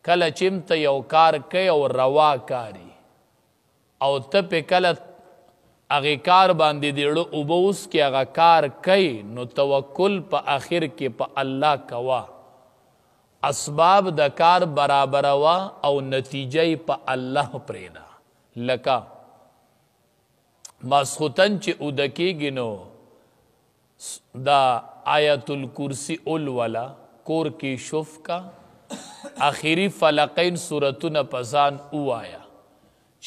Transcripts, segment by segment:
کله چې ته یو کار کوي او روا کاري او ته پې کله هغې کار باندې د زړه اوبه وڅکې هغه کار کوي نو توکل په آخر کې په الله کوه اسباب د کار برابروه او نتیجه په الله پرېږده لکه ماسخوتن چې اوده کېږي نو دا آیت الکرسی اولولا کور کې شف کا آخری فلقین صورتونه په ځان ووایه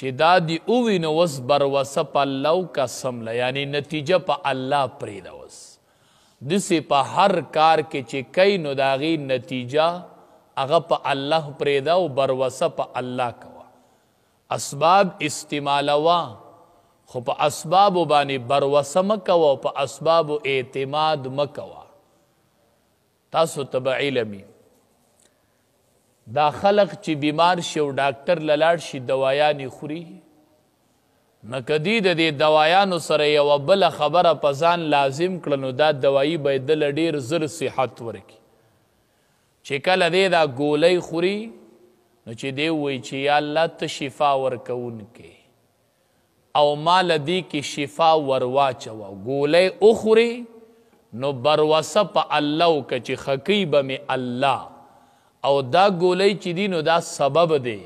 چې دا دی اووي نو وس بروسه په الله قسم له یعنی نتیجه په الله پرېږده وس داسې په هر کار کې چې کوي نو د هغې نتیجه هغه په الله پرېږده او بروسه په الله کوه اسباب استعمالوه خو په اسبابو باندې بروسه مه کوه په اسبابو اعتماد مه کوه تاسو ته به علمي دا خلق چې بیمار شي او ډاکټر له لاړ شي دوایانې خوري نو که دوی د دې دوایانو سره یوه بله خبره په ځان لازم کړه نو دا دوایي به یې دله ډېر زر صحت ورکړي چې کله دی دا ګولۍ خوري نو چې دی ووایي چې یا الله ته شفا ورکوونکې او ما له دې کې شفا ور واچوه ګولۍ وخوري نو بروسه په الله وکړه چې ښه کوي به مې الله او دا ګولۍ چې دي نو دا سبب دی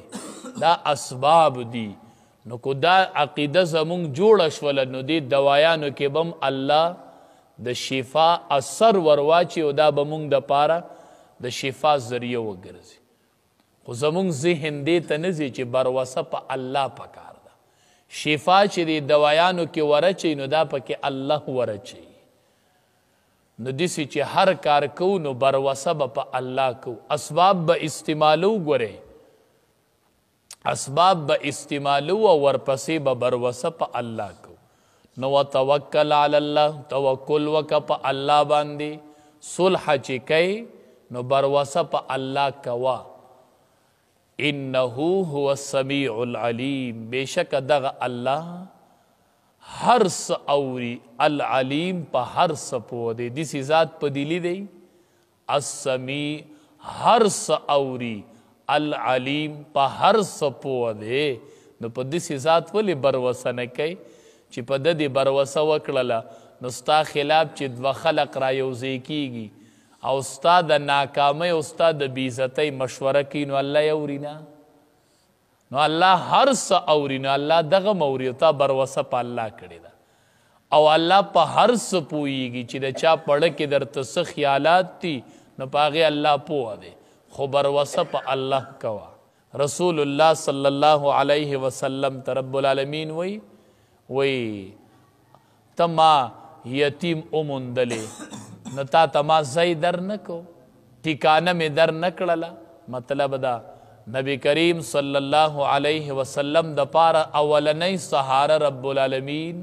دا اسباب دي نو که دا عقیده زمونږ جوړه شوله نو دې دوایانو کې به هم الله د شفا اثر ور واچي او دا به مونږ دپاره د شفا ذریعه وګرځي خو زمونږ ذهن دې ته نه ځي چې بروسه په الله پکار ده شفا چې دې دوایانو کې ورچوي نو دا پکې الله ورچوي نو داسې چې هر کار کوو نو بروسه به په الله کوو اسباب به استعمالو ګورئ اسباب به استعمالو او ورپسې به بروسه په الله کوو نو وتوکل علی الله توکل وکړه په الله باندې صلح چې کوي نو بروسه په الله کوه انه هو السمیع العلیم بېشکه دغه الله هر څه اوري العلیم په هر څه پوه دی داسې ذات په دلی دی السمیع هر څه اوري العلیم په هر څه پوه دی نو په داسې ذات ولې بروسه نه کوي چې په ده دې بروسه وکړله نو ستا خلاف چې دوه خلق را یوځای کېږي او ستا د ناکامۍ او ستا د بېعزتۍ مشوره کوي نو الله یې اوري نه نو الله هر څه اوري نو الله دغه اوري او تا بروسه په الله کړې ده او الله په هر څه پوهیږي چې د چا پړه کې درته څه خیالات دي نو په هغې الله پوه دی خو بروسه په الله کوه رسول الله صلی الله علیه وسلم ته رب العالمین وی ته ما یتیم وموندلې نو تا ته ما ځای در نه کو ټیکانه مې در نه کړله مطلب دا نبی کریم صلی الله علیه وسلم د پاره اولنی سهاره رب العالمین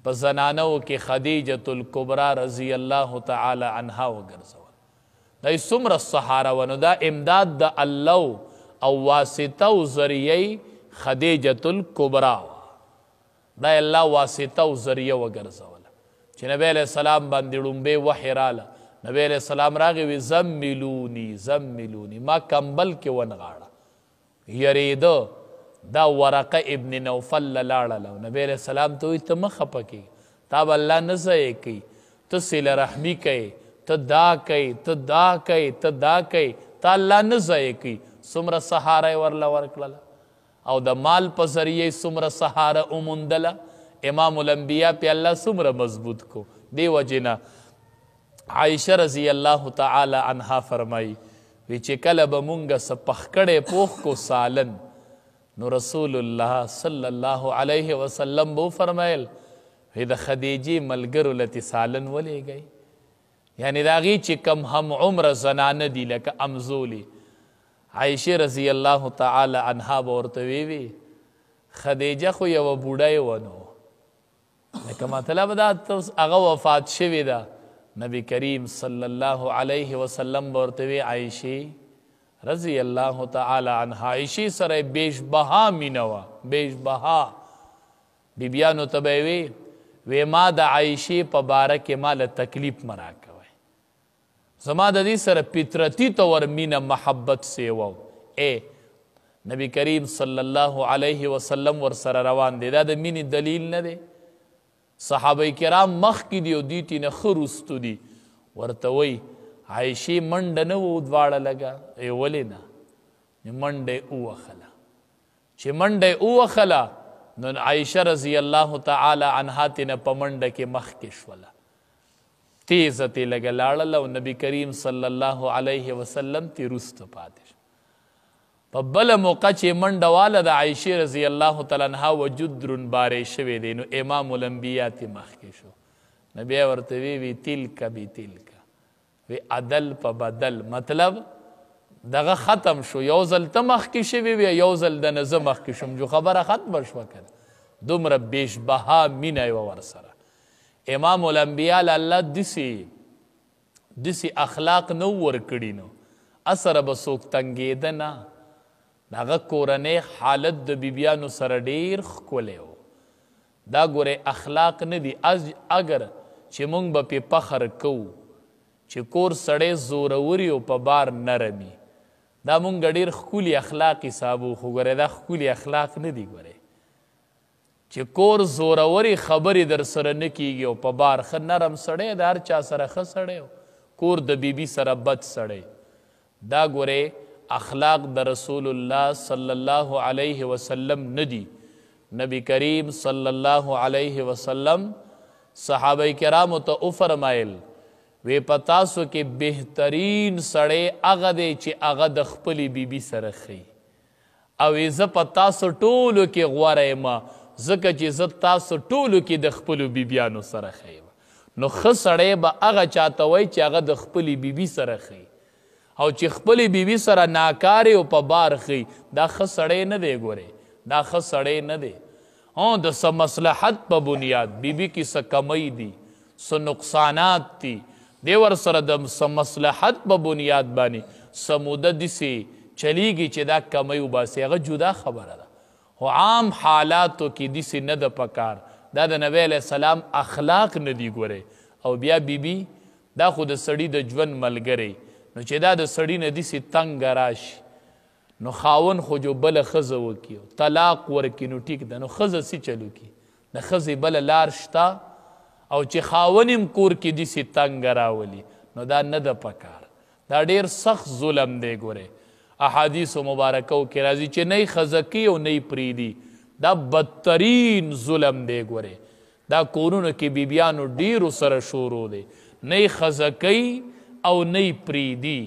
په زنانو کې خدیجة الکبرا رضی الله تعالی عنها وګرځول دا څومره سهاره و نو دا امداد د الله او واسطه او ذریعه خدیجة الکبرا دا الله واسطه او ذریعه وګرځوله چې نبی علیه السلام باندې ړومبې وحی راله نبی علیہ السلام راغی وی زملونی ما کمبل کې ونغاړه یریده دا ورقه ابن نوفل لاړله نبی علیہ السلام ته وی ته مه خفه کېږه تا به الله نه ضایع کوي ته صله رحمي کوې ته دا کوې ته دا کوې ته دا کوې تا الله نه ضایع کوي څومره سهاره یې ورله ورکړله او د مال په ذریعه څومره سهاره وموندله امام الانبیا پې الله څومره مضبوط کو دې وجې نه عائشہ رضی اللہ تعالی عنہا فرمائی وی چې کله به مونږه څه پخکړی پوخ کو سالن نو رسول الله صلی الله علیه وسلم به فرمایل وی د خدیجې ملګرو لتې سالن ولیږئ یعنی د هغې چې کم هم عمره زنانه دي لکه امزولي عائشې رضی الله تعالی عنها به ورته ویوي خدیجه خو یوه بوډۍ ونو لکه مطلب دا هغه وفات شوې ده نبی کریم صلی الله علیه وسلم ورته وی عائشې رضی الله تعالی عنها عائشې سره بیش بها مینه وه بیش بها بیبیانو ته به وی ما د عائشې په باره کې ما له تکلیف مه راکوئ زما د دې سره فطرتي طور مینه محبت سیوه اے نبی کریم صلی الله علیه وسلم ورسره روان دی. دا د مینې دلیل نه دی؟ صحابه کرام مخکې دي او دوی ترې نه ښه وروستو دي. ورته وایي عایشې منډه نه و دواړه لږه؟ ولې نه؟ منډه یې ووهله. چې منډه یې ووهله نو عایشه رضی الله تعالی عنها ترې نه په منډه کې مخکې شوله، تیزه ترې لږه لاړله او نبی کریم صلی الله علیه وسلم ترې وروسته پاتې شو. په بله موقع چې منډه واله د عایشې رضی الله تعالی عنها وجود دروند باری شوی دی نو امام الانبیا ترې مخکې شو. نو بیا ورته وی تلک بتلک، وی عدل په بدل، مطلب دغه ختم شو. یو ځل ته مخکې شوی وی، یو ځل د نه زه مخکې شوم، جو خبره ختمه شوه که نه. دومره بیشبها مینه یې وه ورسره. امام الانبیا له الله داسې اخلاق نه ورکړي نو اثره به څوک تنګېده نه. د هغه کورنۍ حالت د بیبیانو سره ډېر ښکلی و. دا ګورئ اخلاق نه دي. اگر چې موږ به پې فخر کوو چې کور سړی زوروري او په بار نرمي، دا مونږ ډېر ښکلي اخلاق حسابو، خو ګورئ دا ښکلي اخلاق نه دي. ګورئ چې کور زوروري خبرې در سره نه کیږي او په بار ښه نرم سړی د هر چا سره ښه سړی و، کور د بیبي سره بد سړی. دا ګورئ اخلاق د رسول الله صلی الله علیه وسلم نه دي. نبی کریم صلی الله علیه وسلم صحابه کرامو ته وفرمایل وی په تاسو کې بهترین سړی هغه دی چې هغه د خپلې بیبي سره ښي، او زه په تاسو ټولو کې غوره یم ځکه چې زه تاسو ټولو کې د خپلو بیبیانو سره ښه یم. نو ښه سړی به هغه چاته وایي چې هغه د خپلې بیبي سره ښي، او چې خپلې بیبي سره ناکارې او په بار ښي، دا ښه سړی نه دی. ګورئ دا ښه سړی نه دی. د څه مصلحت په بنیاد بیبي کې څه کمی دي، څه نقصانات دي، دی ورسره د څه مصلحت په بنیاد باندې څه موده داسې چلیږي چې دا کمی وباسي، هغه جدا خبره ده. خو عام حالاتو کې داسې نه ده پکار. دا د نبی علیه السلام اخلاق نه دي. ګورئ او بیا بیبي دا خو د سړي د ژوند ملګری، نو چې دا د سړي نه داسې تنګه راشي نو خاون خو جو بله ښځه وکړي، طلاق ورکړي، نو ټیک ده. نو ښځه څه چلو کړي؟ د ښځې بله لار شته؟ او چې خاون هم کور کې داسې تنګه راولي نو دا نه ده پکار. دا ډېر سخت ظلم دی. ګورئ احادیثو مبارکو کې راځي چې نه یې ښځه کوي او نه یې پرېږدي. دا بدترین ظلم دی. ګورئ دا کورونو کې بیبیانو ډېرو سره شروع دی، نه یې ښځه کوي او نه یې پرېږدي،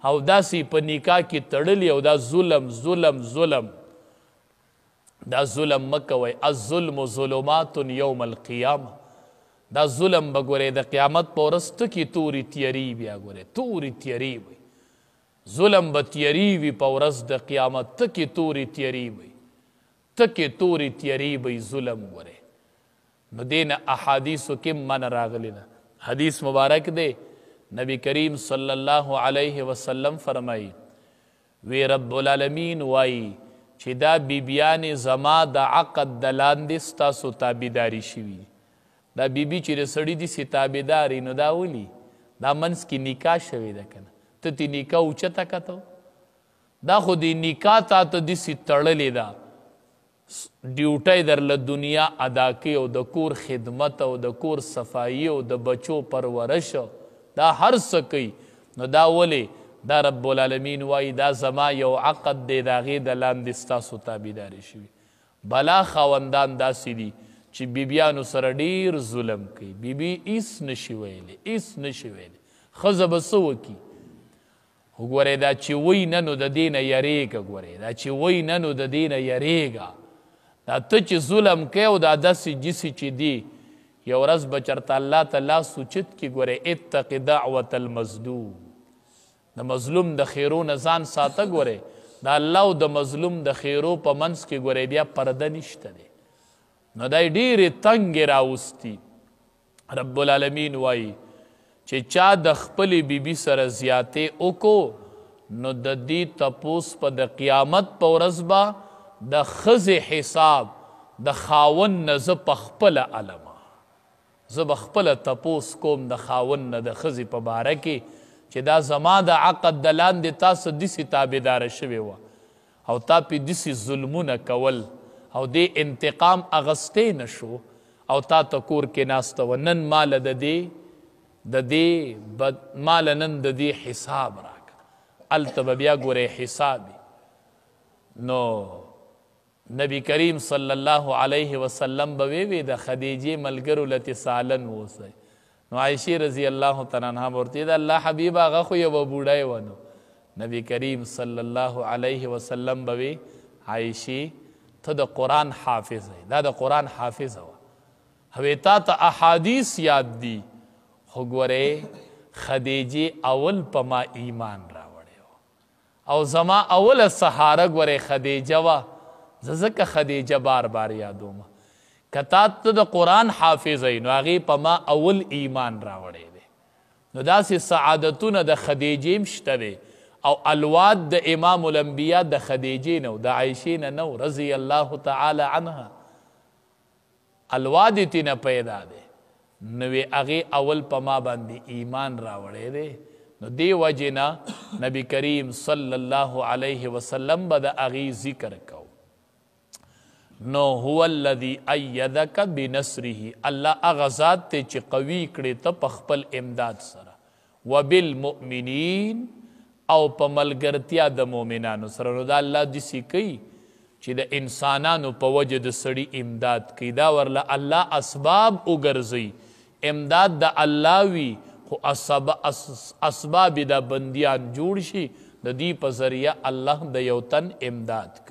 او داسې په نکاح کې تړلي، او دا ظلم ظلم ظلم. دا ظلم مه کوئ. الظلم ظلمات یوم القیامه. دا ظلم به ګورئ د قیامت په ورځ ټکې تورې تیري. بیا ګورئ تورې تیري وي، ظلم به تیري وي په ورځ د قیامت، ټکې تورې تیري وي، ټکې تورې تیري وي ظلم. ګورئ نو دې نه احادیثو کې من راغلی ده. حدیث مبارک دی، نبی کریم صلی الله علیه وسلم فرمایي وی رب العالمین وایي چې دا بیبیانې زما د عقد د لاندې ستاسو تابعداري شوي. دا بیبي چې د سړي داسې تابعداري نو دا ولي؟ دا منځ کې نکاح شوې ده که نه؟ ته تې نکاح اوچته کته، دا خو د نکاح تا ته داسې تړلې ده، ډیوټی درله دنیا ادا کوي او د کور خدمت او د کور صفایي او د بچو پرورش دا هر څه کوي. نو دا ولې؟ دا رب العالمین وایي دا زما یو عقد دی، د هغې د لاندې ستاسو تابعداري شوي. بلا خاوندان داسې دي چې بیبیانو سره ډېر ظلم کوي. بیبي هېڅ نشي ویلی، هېڅ نشي ویلی. ښځه به څه وکړي؟ خو ګورئ دا چې وایي نه نو د دې نه یریږه. ګورئ دا چې وایي نه نو د دې نه یریږه. دا ته چې ظلم کوي او دا داسې جسې چې دی، یو ورځ به چېرته الله ته لاس اوچت کړي. ګورئ اتق دعوة المظلوم، د مظلوم د خیرو نه ځان ساته. ګورئ د الله او د مظلوم د خیرو په منځ کې ګورئ بیا پرده نشته دی. نو دا ډېرې تنګې راوستي. رب العالمین وایي چې چا د خپلې بیبي سره زیاتې وکړو نو د دې تپوس په د قیامت په ورځ به د ښځې حساب د خاوند نه زه په خپله علمه، زه به خپله تپوس کوم د خاوند نه د ښځې په باره کې چې دا زما د عقد د لاندې تاسو داسې تابعداره شوې وه، او تا پی دسی ظلمونه کول او دې انتقام اغستی نشو او تا ته کور کې ناسته و نن مال د دې مال نن د دې حساب راکړه هلته به بیا ګورې حسابي نو نبی کریم صلی الله علیه وسلم به وی د خدیجې ملګرو لته سالن اوسئ نو عائشې رضی الله تعالی عنها ورته د الله حبیب هغه خو یو بوډای ونه نبی کریم صلی الله علیه وسلم به وی عائشې ته د قرآن حافظ دا د قرآن حافظ و هوی تا ته احادیث یاد دی خو ګورې خدیجې اول په ما ایمان راوړی او زما اول سهاره ګورې خدیجه وه زه ځکه خدیجه بار بار یادوم که تا ته د قرآن حافظ ای نو هغې په ما اول ایمان راوړی دی نو داسې سعادتونه د خدیجې هم شته دی او الواد د امام الانبیا د خدیجې نه د عایشې نه نو رضی الله تعالی عنها الواد یې تېنه پیدا دی نو هغې اول په ما باندې ایمان راوړی دی نو دې وجې نه نبی کریم صلی الله علیه وسلم به د هغې ذکر کو نو هو الذي ایدک بنصره الله هغه ذات دی چې قوي کړې ته په خپل امداد سره وبالمؤمنین او په ملګرتیا د مؤمنانو سره نو دا الله داسې کوي چې د انسانانو په وجه د سړي امداد کوي دا ورله الله اسباب وګرځوي امداد د الله وي خو اسباب د بندیان جوړ شي د دې په ذریعه الله د یو تن امداد کوي